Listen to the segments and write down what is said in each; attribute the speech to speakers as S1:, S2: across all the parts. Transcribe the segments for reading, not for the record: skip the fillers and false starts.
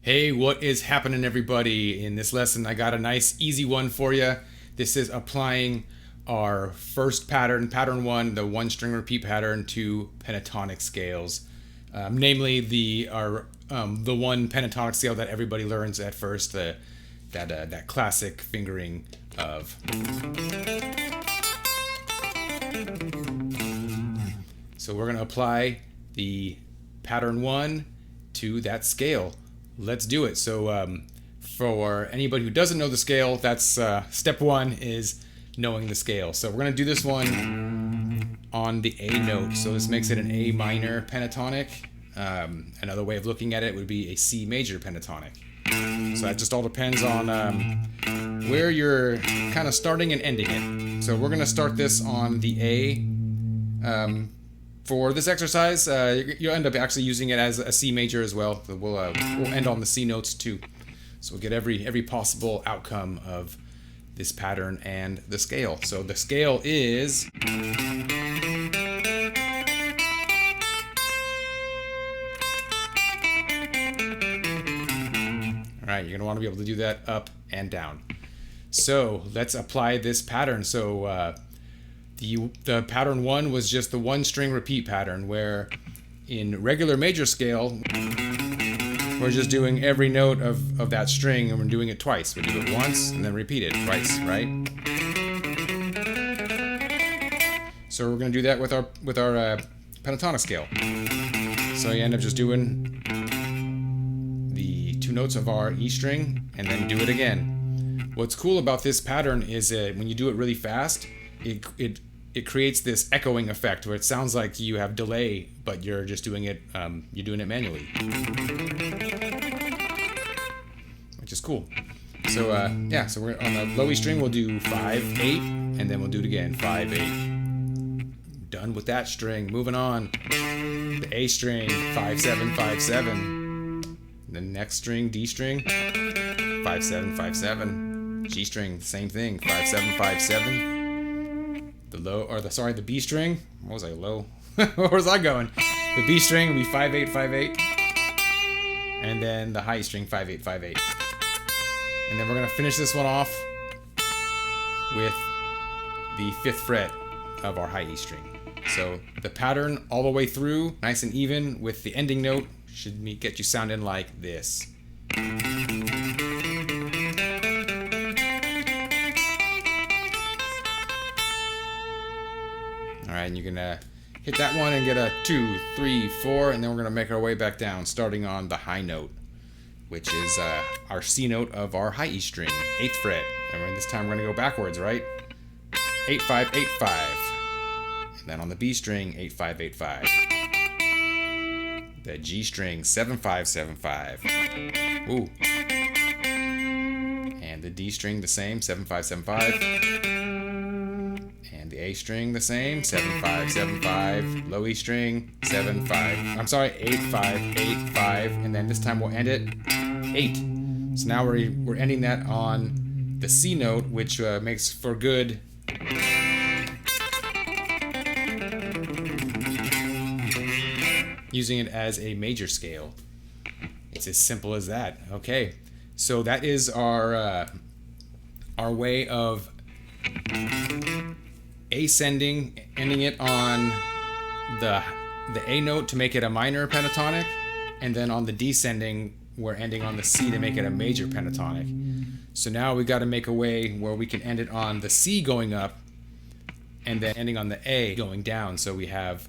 S1: Hey, what is happening, everybody? In this lesson, I got a nice easy one for you. This is applying our first pattern, pattern one, the one string repeat pattern, to pentatonic scales, namely the one pentatonic scale that everybody learns at first, that classic fingering of. So we're going to apply the pattern one to that scale. Let's do it. So for anybody who doesn't know the scale, that's step one, is knowing the scale. So we're going to do this one on the A note. So this makes it an A minor pentatonic. Another way of looking at it would be a C major pentatonic. So that just all depends on where you're kind of starting and ending it. So we're going to start this on the A. For this exercise, you'll end up actually using it as a C major as well. So we'll end on the C notes too. So we'll get every possible outcome of this pattern and the scale. So the scale is... Alright, you're going to want to be able to do that up and down. So let's apply this pattern. So the pattern one was just the one string repeat pattern, where in regular major scale, we're just doing every note of that string, and we're doing it twice. We do it once and then repeat it twice, right? So we're going to do that with our pentatonic scale. So you end up just doing the two notes of our E string and then do it again. What's cool about this pattern is that when you do it really fast, it creates this echoing effect where it sounds like you have delay, but you're just doing it manually, which is cool. So yeah, so we're on the low E string, we'll do 5, 8, and then we'll do it again, 5, 8. Done with that string. Moving on, the A string, 5, 7, 5, 7. The next string, D string, 5, 7, 5, 7. G string, same thing, 5, 7, 5, 7. The B string, what was I, low? Where was I going? The B string will be 5, 8, 5, 8. And then the high string, 5, 8, 5, 8. And then we're going to finish this one off with the 5th fret of our high E string. So the pattern all the way through, nice and even, with the ending note, should get you sounding like this. Alright, and you're going to hit that one and get a 2, 3, 4, and then we're going to make our way back down, starting on the high note, which is our C note of our high E string, 8th fret. And this time we're going to go backwards, right? 8, 5, 8, 5. And then on the B string, 8, 5, 8, 5. The G string, 7, 5, 7, 5. Ooh. And the D string, the same, 7, 5, 7, 5. And the A string, the same, 7, 5, 7, 5. Low E string, 7, 5. I'm sorry, 8, 5, 8, 5. And then this time we'll end it 8. So now we're ending that on the C note, which makes for good using it as a major scale. It's as simple as that. Okay, so that is our way of ascending, ending it on the A note to make it a minor pentatonic, and then on the descending, we're ending on the C to make it a major pentatonic. So now we got to make a way where we can end it on the C going up, and then ending on the A going down. So we have,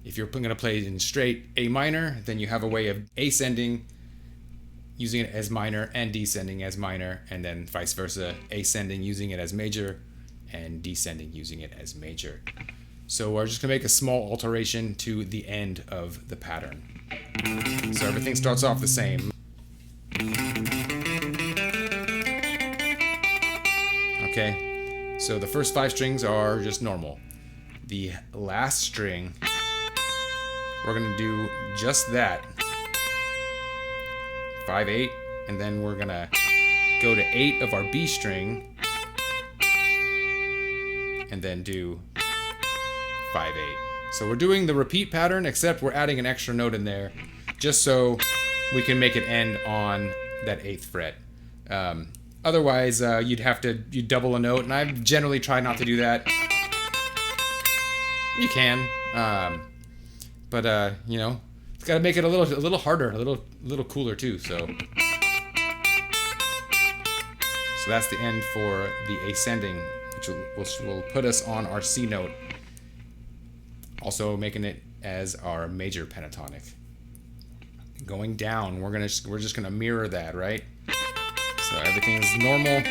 S1: if you're going to play it in straight A minor, then you have a way of ascending using it as minor and descending as minor, and then vice versa, ascending using it as major and descending using it as major. So we're just going to make a small alteration to the end of the pattern. So everything starts off the same. Okay, so the first 5 strings are just normal. The last string, we're going to do just that. 5, 8, and then we're going to go to 8 of our B string, and then do 5, 8. So we're doing the repeat pattern, except we're adding an extra note in there, just so we can make it end on that 8th fret. Otherwise, you'd double a note, and I generally try not to do that. You can, but you know, it's got to make it a little harder, a little cooler too. So that's the end for the ascending, which will put us on our C note, also making it as our major pentatonic. Going down, we're just gonna mirror that, right? So everything's normal.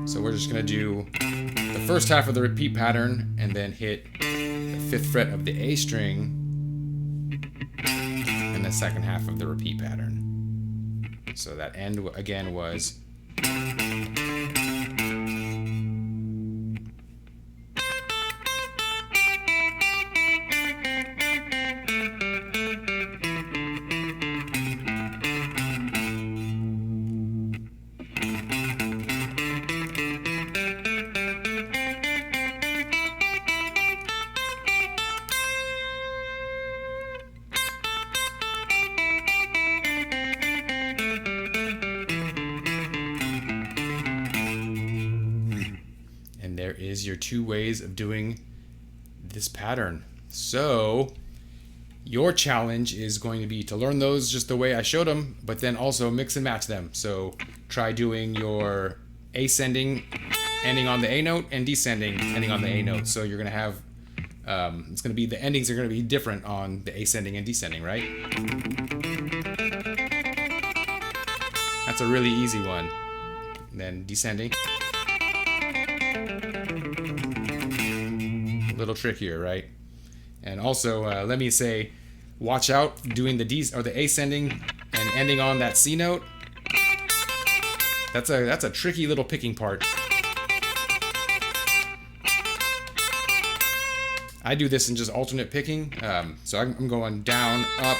S1: So we're just gonna do the first half of the repeat pattern and then hit the 5th fret of the A string and the second half of the repeat pattern. So that end again was there is your 2 ways of doing this pattern. So your challenge is going to be to learn those just the way I showed them, but then also mix and match them. So try doing your ascending ending on the A note and descending ending on the A note. So you're going to have it's going to be, the endings are going to be different on the ascending and descending, right? That's a really easy one. And then descending, a little trickier, right? And also, let me say, watch out doing the ascending and ending on that C note. That's a tricky little picking part. I do this in just alternate picking. So I'm going down, up,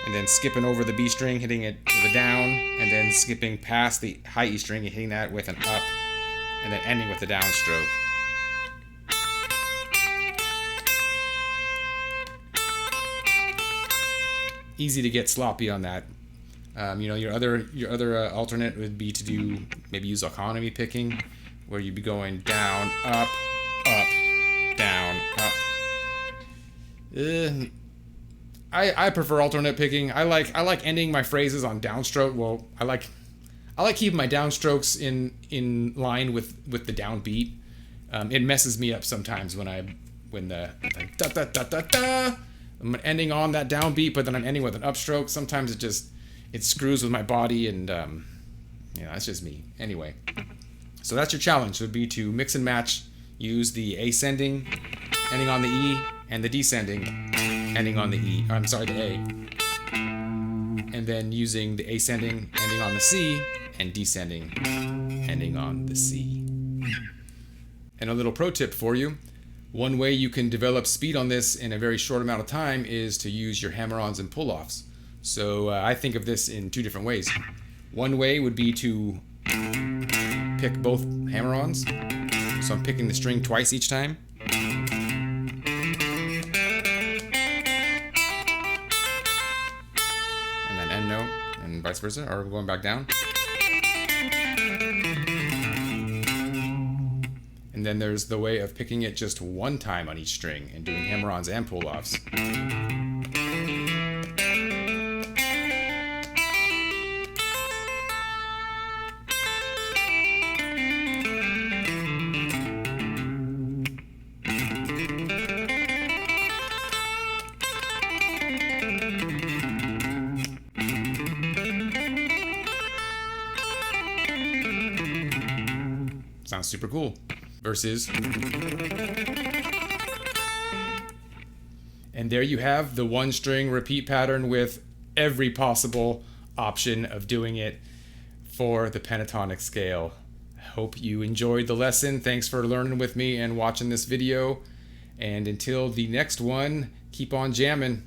S1: and then skipping over the B string, hitting it with a down, and then skipping past the high E string and hitting that with an up, and then ending with the downstroke. Easy to get sloppy on that. You know, your other alternate would be to do, maybe use economy picking, where you'd be going down, up, down, up. I prefer alternate picking. I like ending my phrases on downstroke. Well, I like keeping my downstrokes in line with the downbeat. It messes me up sometimes when the da da da da da. I'm ending on that downbeat, but then I'm ending with an upstroke. Sometimes it screws with my body, and you know, that's just me. Anyway, so that's your challenge. Would be to mix and match. Use the ascending ending on the E and the descending ending on the E. I'm sorry, the A. And then using the ascending ending on the C and descending ending on the C. And a little pro tip for you. One way you can develop speed on this in a very short amount of time is to use your hammer-ons and pull-offs. So I think of this in 2 different ways. One way would be to pick both hammer-ons. So I'm picking the string twice each time. And then end note, and vice versa, or going back down. And then there's the way of picking it just one time on each string and doing hammer-ons and pull-offs. Sounds super cool. Versus. And there you have the 1-string repeat pattern with every possible option of doing it for the pentatonic scale. I hope you enjoyed the lesson. Thanks for learning with me and watching this video. And until the next one, keep on jamming.